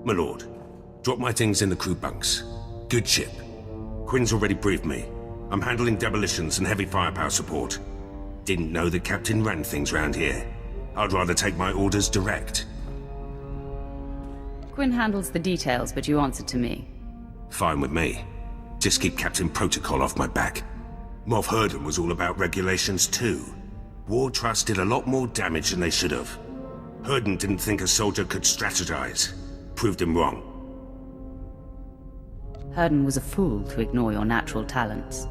My lord, drop my things in the crew bunks. Good ship. Quinn's already briefed me. I'm handling demolitions and heavy firepower support. Didn't know the captain ran things round here. I'd rather take my orders direct. Quinn handles the details, but you answer to me. Fine with me. Just keep Captain Protocol off my back. Moff Herden was all about regulations too. War Trust did a lot more damage than they should have. Herden didn't think a soldier could strategize. Proved him wrong. Herden was a fool to ignore your natural talents.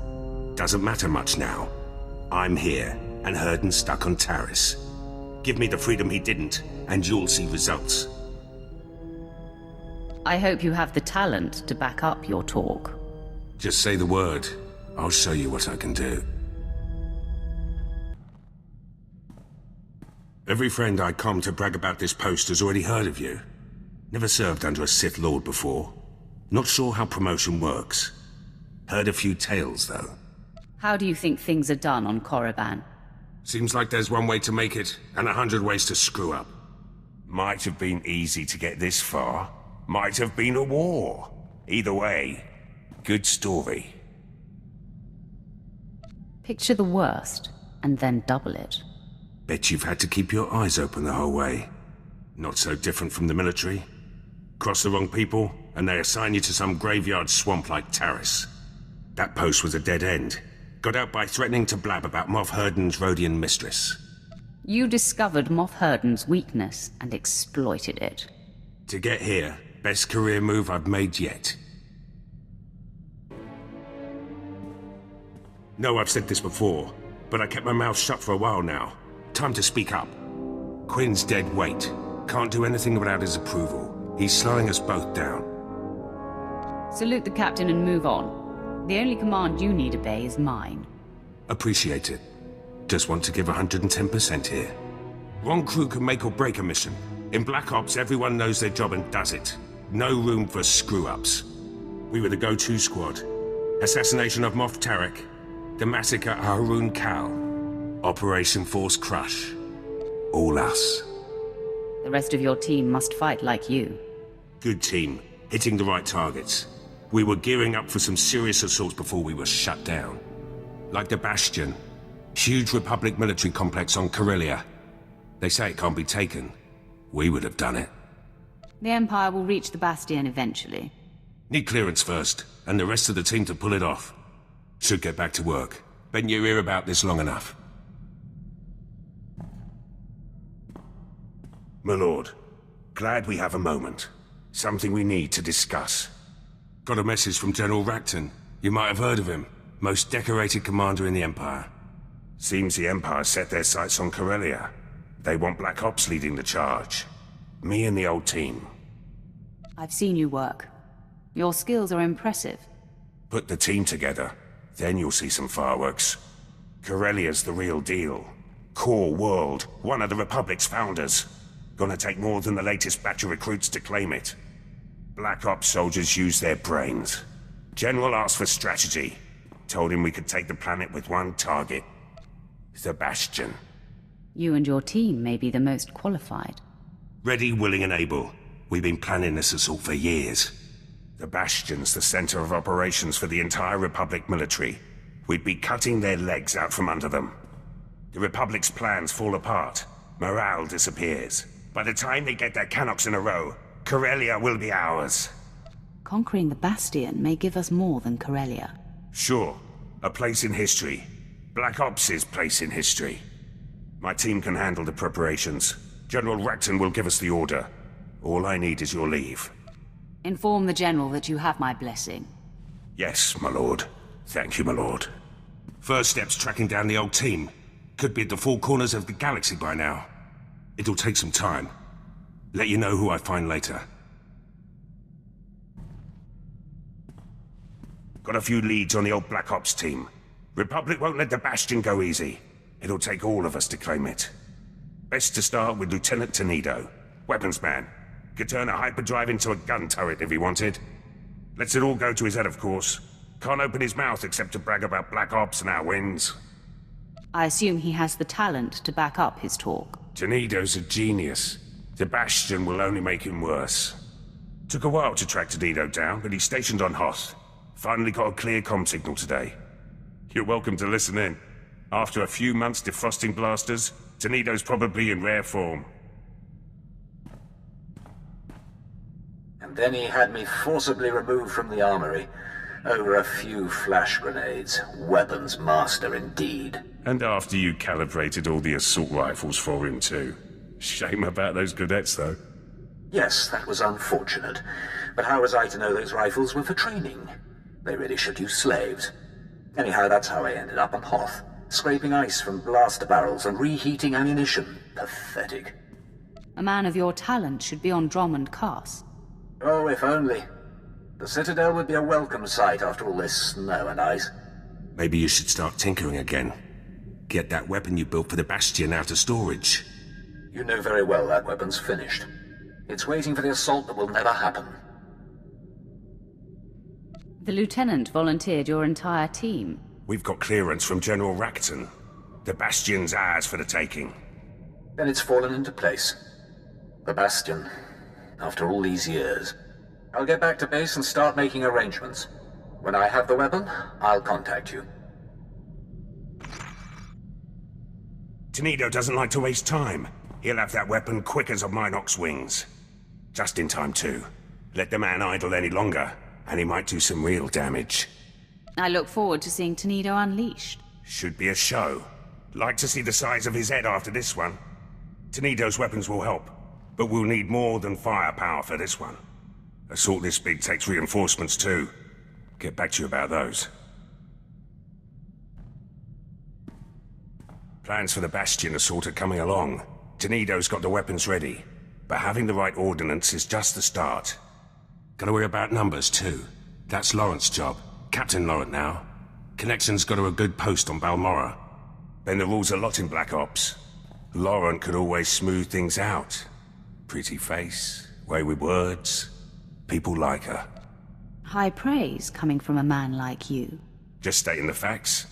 Doesn't matter much now. I'm here, and Herden's stuck on Taris. Give me the freedom he didn't, and you'll see results. I hope you have the talent to back up your talk. Just say the word. I'll show you what I can do. Every friend I come to brag about this post has already heard of you. Never served under a Sith Lord before. Not sure how promotion works. Heard a few tales, though. How do you think things are done on Korriban? Seems like there's one way to make it, and 100 ways to screw up. Might have been easy to get this far. Might have been a war. Either way, good story. Picture the worst, and then double it. Bet you've had to keep your eyes open the whole way. Not so different from the military. Cross the wrong people, and they assign you to some graveyard swamp like Taris. That post was a dead end. Got out by threatening to blab about Moff Herden's Rhodian mistress. You discovered Moff Herden's weakness and exploited it. To get here, best career move I've made yet. No, I've said this before, but I kept my mouth shut for a while now. Time to speak up. Quinn's dead weight. Can't do anything without his approval. He's slowing us both down. Salute the captain and move on. The only command you need obey is mine. Appreciate it. Just want to give 110% here. One crew can make or break a mission. In Black Ops, everyone knows their job and does it. No room for screw-ups. We were the go-to squad. Assassination of Moff Tarek. The massacre at Haroon Kal. Operation Force Crush. All us. The rest of your team must fight like you. Good team. Hitting the right targets. We were gearing up for some serious assaults before we were shut down. Like the Bastion. Huge Republic military complex on Corellia. They say it can't be taken. We would have done it. The Empire will reach the Bastion eventually. Need clearance first, and the rest of the team to pull it off. Should get back to work. Been your ear about this long enough. My lord, glad we have a moment. Something we need to discuss. Got a message from General Racton. You might have heard of him. Most decorated commander in the Empire. Seems the Empire set their sights on Corellia. They want Black Ops leading the charge. Me and the old team. I've seen you work. Your skills are impressive. Put the team together, then you'll see some fireworks. Corellia's the real deal. Core world, one of the Republic's founders. Gonna take more than the latest batch of recruits to claim it. Black Ops soldiers use their brains. General asked for strategy. Told him we could take the planet with one target. The Bastion. You and your team may be the most qualified. Ready, willing, and able. We've been planning this assault for years. The Bastion's the center of operations for the entire Republic military. We'd be cutting their legs out from under them. The Republic's plans fall apart. Morale disappears. By the time they get their cannons in a row, Corellia will be ours. Conquering the Bastion may give us more than Corellia. Sure. A place in history. Black Ops' place in history. My team can handle the preparations. General Racton will give us the order. All I need is your leave. Inform the General that you have my blessing. Yes, my lord. Thank you, my lord. First step's tracking down the old team. Could be at the four corners of the galaxy by now. It'll take some time. Let you know who I find later. Got a few leads on the old Black Ops team. Republic won't let the Bastion go easy. It'll take all of us to claim it. Best to start with Lieutenant Tenedo. Weapons man. Could turn a hyperdrive into a gun turret if he wanted. Lets it all go to his head, of course. Can't open his mouth except to brag about Black Ops and our wins. I assume he has the talent to back up his talk. Tenedo's a genius. The Bastion will only make him worse. Took a while to track Tenido down, but he's stationed on Hoth. Finally got a clear comm signal today. You're welcome to listen in. After a few months defrosting blasters, Tenido's probably in rare form. And then he had me forcibly removed from the armory. Over a few flash grenades. Weapons master indeed. And after you calibrated all the assault rifles for him too. Shame about those cadets though. Yes, that was unfortunate. But how was I to know those rifles were for training? They really should use slaves. Anyhow, that's how I ended up on Hoth. Scraping ice from blaster barrels and reheating ammunition. Pathetic. A man of your talent should be on Drummond Cass. Oh, if only. The Citadel would be a welcome sight after all this snow and ice. Maybe you should start tinkering again. Get that weapon you built for the Bastion out of storage. You know very well that weapon's finished. It's waiting for the assault that will never happen. The Lieutenant volunteered your entire team. We've got clearance from General Rakton. The Bastion's ours for the taking. Then it's fallen into place. The Bastion. After all these years. I'll get back to base and start making arrangements. When I have the weapon, I'll contact you. Tenido doesn't like to waste time. He'll have that weapon quick as a Minox wings. Just in time too. Let the man idle any longer, and he might do some real damage. I look forward to seeing Tenido unleashed. Should be a show. Like to see the size of his head after this one. Tenido's weapons will help, but we'll need more than firepower for this one. Assault this big takes reinforcements too. Get back to you about those. Plans for the Bastion assault are coming along. Tenido's got the weapons ready, but having the right ordnance is just the start. Gotta worry about numbers too. That's Laurent's job. Captain Laurent now. Connection's got to a good post on Balmorra. Then the rules a lot in Black Ops. Laurent could always smooth things out. Pretty face, way with words. People like her. High praise coming from a man like you. Just stating the facts.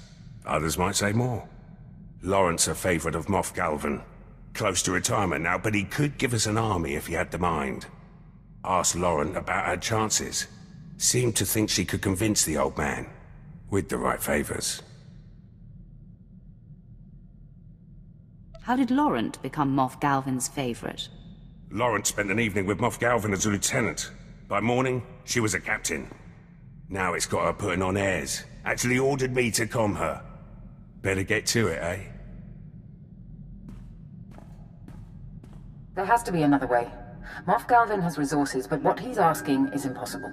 Others might say more. Laurent's a favorite of Moff Galvan. Close to retirement now, but he could give us an army if he had the mind. Asked Laurent about her chances. Seemed to think she could convince the old man. With the right favors. How did Laurent become Moff Galvan's favorite? Laurent spent an evening with Moff Galvan as a lieutenant. By morning, she was a captain. Now it's got her putting on airs. Actually ordered me to calm her. Better get to it, eh? There has to be another way. Moff Galvan has resources, but what he's asking is impossible.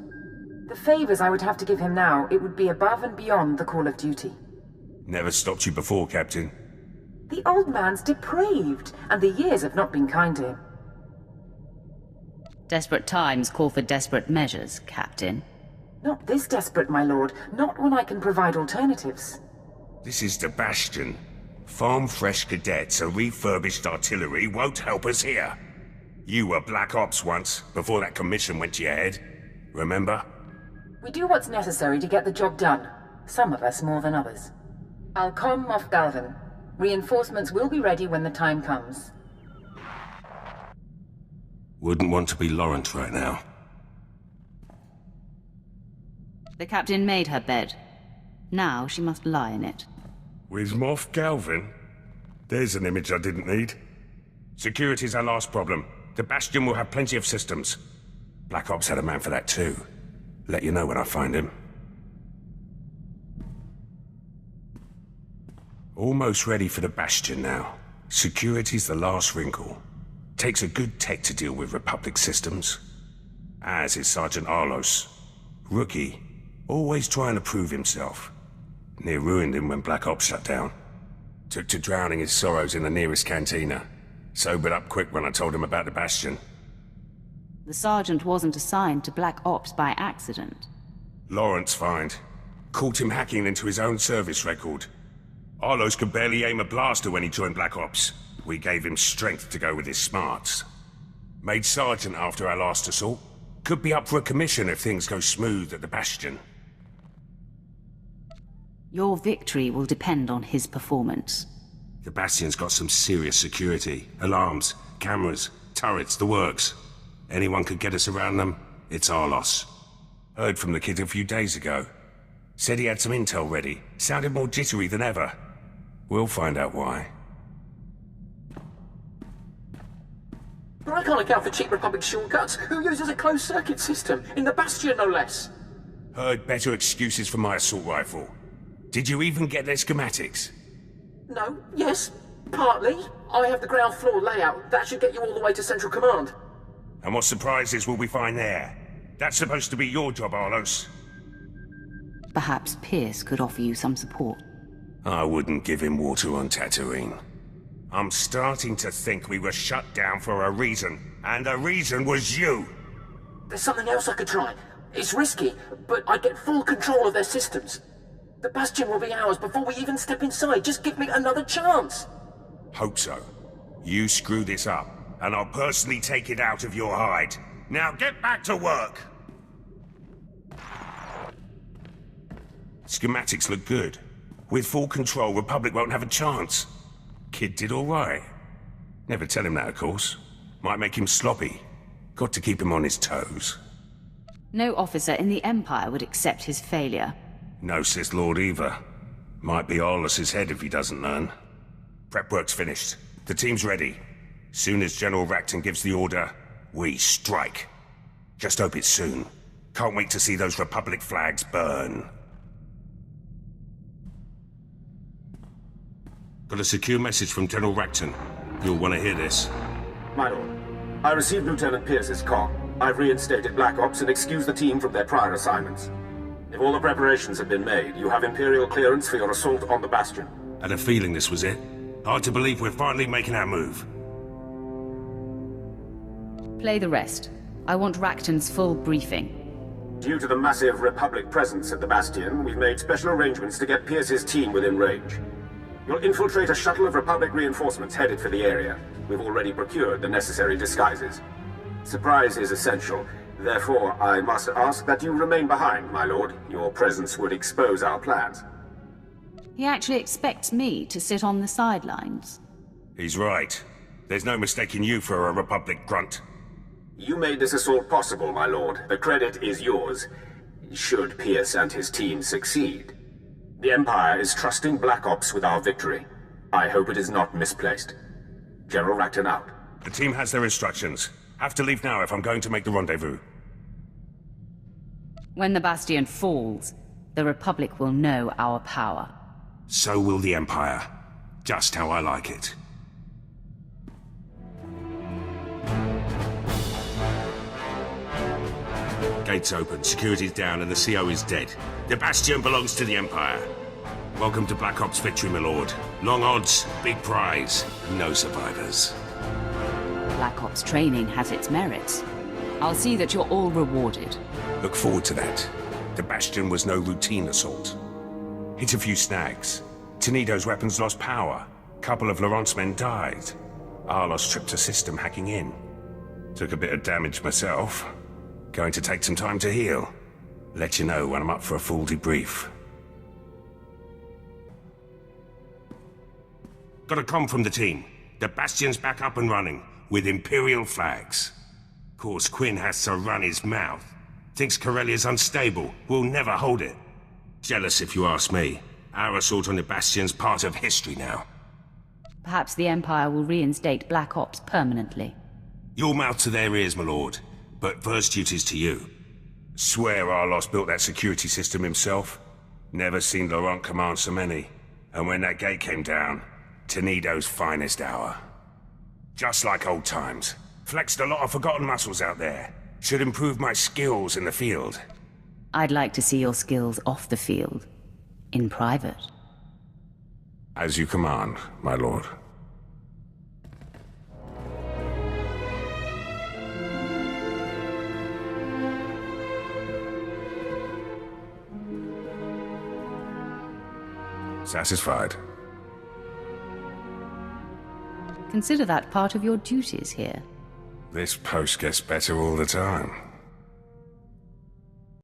The favors I would have to give him now, it would be above and beyond the call of duty. Never stopped you before, Captain. The old man's depraved, and the years have not been kind to him. Desperate times call for desperate measures, Captain. Not this desperate, my lord. Not when I can provide alternatives. This is the Bastion. Farm-fresh cadets and refurbished artillery won't help us here. You were Black Ops once, before that commission went to your head. Remember? We do what's necessary to get the job done. Some of us more than others. I'll comm Moff Galvan. Reinforcements will be ready when the time comes. Wouldn't want to be Laurent right now. The captain made her bed. Now she must lie in it. With Moff Galvan? There's an image I didn't need. Security's our last problem. The Bastion will have plenty of systems. Black Ops had a man for that too. Let you know when I find him. Almost ready for the Bastion now. Security's the last wrinkle. Takes a good tech to deal with Republic systems. As is Sergeant Arlos. Rookie. Always trying to prove himself. Near ruined him when Black Ops shut down. Took to drowning his sorrows in the nearest cantina. Sobered up quick when I told him about the Bastion. The sergeant wasn't assigned to Black Ops by accident. Laurent's find. Caught him hacking into his own service record. Arlos could barely aim a blaster when he joined Black Ops. We gave him strength to go with his smarts. Made sergeant after our last assault. Could be up for a commission if things go smooth at the Bastion. Your victory will depend on his performance. The Bastion's got some serious security. Alarms, cameras, turrets, the works. Anyone could get us around them, It's our loss. Heard from the kid a few days ago. Said he had some intel ready. Sounded more jittery than ever. We'll find out why. But I can't account for cheap Republic shortcuts. Who uses a closed-circuit system? In the Bastion, no less. Heard better excuses for my assault rifle. Did you even get their schematics? No, yes, partly. I have the ground floor layout. That should get you all the way to Central Command. And what surprises will we find there? That's supposed to be your job, Arlos. Perhaps Pierce could offer you some support. I wouldn't give him water on Tatooine. I'm starting to think we were shut down for a reason, and the reason was you! There's something else I could try. It's risky, but I'd get full control of their systems. The Bastion will be ours before we even step inside. Just give me another chance. Hope so. You screw this up, and I'll personally take it out of your hide. Now get back to work! Schematics look good. With full control, Republic won't have a chance. Kid did all right. Never tell him that, of course. Might make him sloppy. Got to keep him on his toes. No officer in the Empire would accept his failure. No Sith Lord either. Might be Arlos's head if he doesn't learn. Prep work's finished. The team's ready. Soon as General Racton gives the order, we strike. Just hope it's soon. Can't wait to see those Republic flags burn. Got a secure message from General Racton. You'll want to hear this. My lord, I received Lieutenant Pierce's call. I've reinstated Black Ops and excused the team from their prior assignments. If all the preparations have been made, you have Imperial clearance for your assault on the Bastion. Had a feeling this was it. Hard to believe we're finally making our move. Play the rest. I want Racton's full briefing. Due to the massive Republic presence at the Bastion, we've made special arrangements to get Pierce's team within range. You'll infiltrate a shuttle of Republic reinforcements headed for the area. We've already procured the necessary disguises. Surprise is essential. Therefore, I must ask that you remain behind, my lord. Your presence would expose our plans. He actually expects me to sit on the sidelines. He's right. There's no mistaking you for a Republic grunt. You made this assault possible, my lord. The credit is yours. Should Pierce and his team succeed. The Empire is trusting Black Ops with our victory. I hope it is not misplaced. General Racton out. The team has their instructions. Have to leave now if I'm going to make the rendezvous. When the Bastion falls, the Republic will know our power. So will the Empire. Just how I like it. Gates open, security's down, and the CO is dead. The Bastion belongs to the Empire. Welcome to Black Ops victory, my lord. Long odds, big prize, no survivors. Black Ops training has its merits. I'll see that you're all rewarded. Look forward to that. The Bastion was no routine assault. Hit a few snags. Tenido's weapons lost power. Couple of Laurent's men died. Arlos tripped a system hacking in. Took a bit of damage myself. Going to take some time to heal. Let you know when I'm up for a full debrief. Got a comm from the team. The Bastion's back up and running, with Imperial flags. Course Quinn has to run his mouth. Thinks Corellia's unstable. We'll never hold it. Jealous if you ask me. Our assault on the Bastion's part of history now. Perhaps the Empire will reinstate Black Ops permanently. Your mouth to their ears, my lord. But first duty's to you. Swear Arlos built that security system himself. Never seen Laurent command so many. And when that gate came down, Tenido's finest hour. Just like old times. Flexed a lot of forgotten muscles out there. Should improve my skills in the field. I'd like to see your skills off the field. In private. As you command, my lord. Satisfied? Consider that part of your duties here. This post gets better all the time.